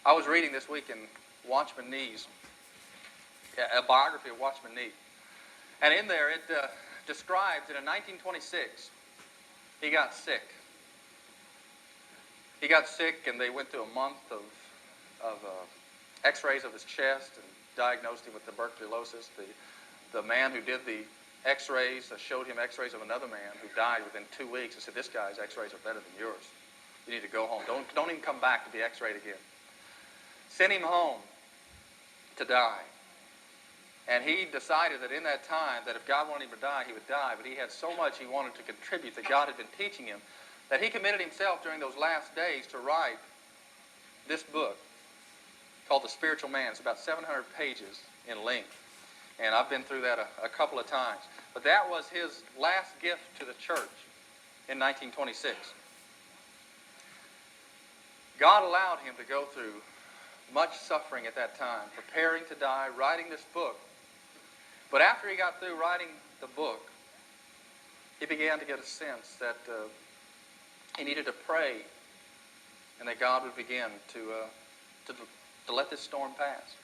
I was reading this week in Watchman Nee's, a biography of Watchman Nee. And in there it describes that in 1926, he got sick. He got sick and they went through a month of x-rays of his chest and diagnosed him with tuberculosis. The man who did the x-rays showed him x-rays of another man who died within 2 weeks and said, "This guy's x-rays are better than yours. You need to go home. Don't even come back to be x-rayed again." Sent him home to die. And he decided that in that time, that if God wanted him to die, he would die. But he had so much he wanted to contribute that God had been teaching him that he committed himself during those last days to write this book called The Spiritual Man. It's about 700 pages in length. And I've been through that a couple of times. But that was his last gift to the church in 1926. God allowed him to go through much suffering at that time, preparing to die, writing this book. But after he got through writing the book, he began to get a sense that he needed to pray and that God would begin to let this storm pass.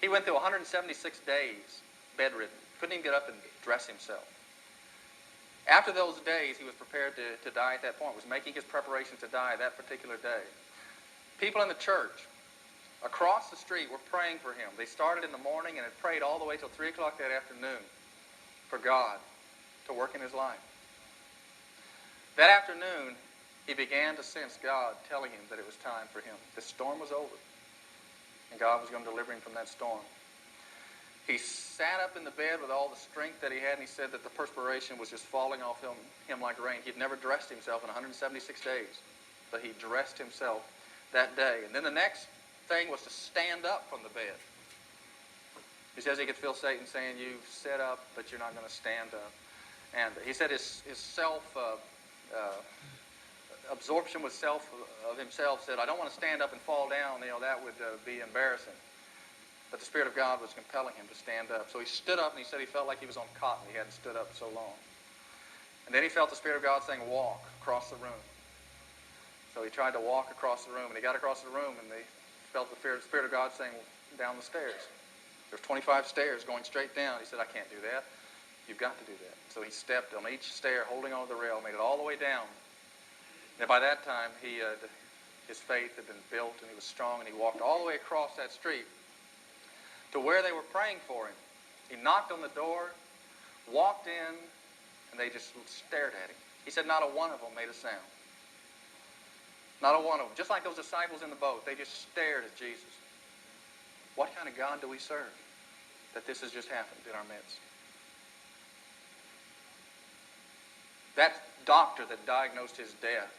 He went through 176 days bedridden. Couldn't even get up and dress himself. After those days, he was prepared to die at that point, was making his preparations to die that particular day. People in the church across the street were praying for him. They started in the morning and had prayed all the way till 3 o'clock that afternoon for God to work in his life. That afternoon, he began to sense God telling him that it was time for him. The storm was over, and God was going to deliver him from that storm. He sat up in the bed with all the strength that he had, and he said that the perspiration was just falling off him like rain. He'd never dressed himself in 176 days, but he dressed himself that day. And then the next thing was to stand up from the bed. He says he could feel Satan saying, "You've set up, but you're not going to stand up." And he said his absorption with himself said, "I don't want to stand up and fall down. That would be embarrassing." But the Spirit of God was compelling him to stand up. So he stood up, and he said he felt like he was on cotton. He hadn't stood up so long. And then he felt the Spirit of God saying, "Walk across the room." So he tried to walk across the room, and he got across the room, and they felt the Spirit of God saying, "Down the stairs." There's 25 stairs going straight down. He said, "I can't do that. You've got to do that." So he stepped on each stair, holding on to the rail, made it all the way down. And by that time, his faith had been built, and he was strong, and he walked all the way across that street to where they were praying for him. He knocked on the door, walked in, and they just stared at him. He said not a one of them made a sound. Not a one of them. Just like those disciples in the boat, they just stared at Jesus. What kind of God do we serve that this has just happened in our midst? That doctor that diagnosed his death,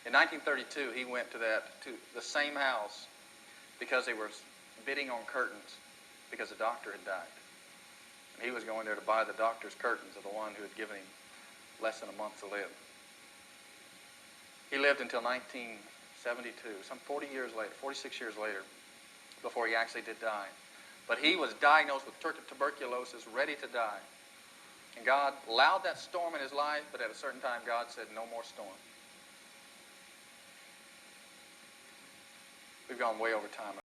in 1932, he went to the same house because they were bidding on curtains because the doctor had died. And he was going there to buy the doctor's curtains of the one who had given him less than a month to live. He lived until 1972, some 46 years later, before he actually did die. But he was diagnosed with tuberculosis, ready to die. And God allowed that storm in his life, but at a certain time, God said, "No more storm." We've gone way over time.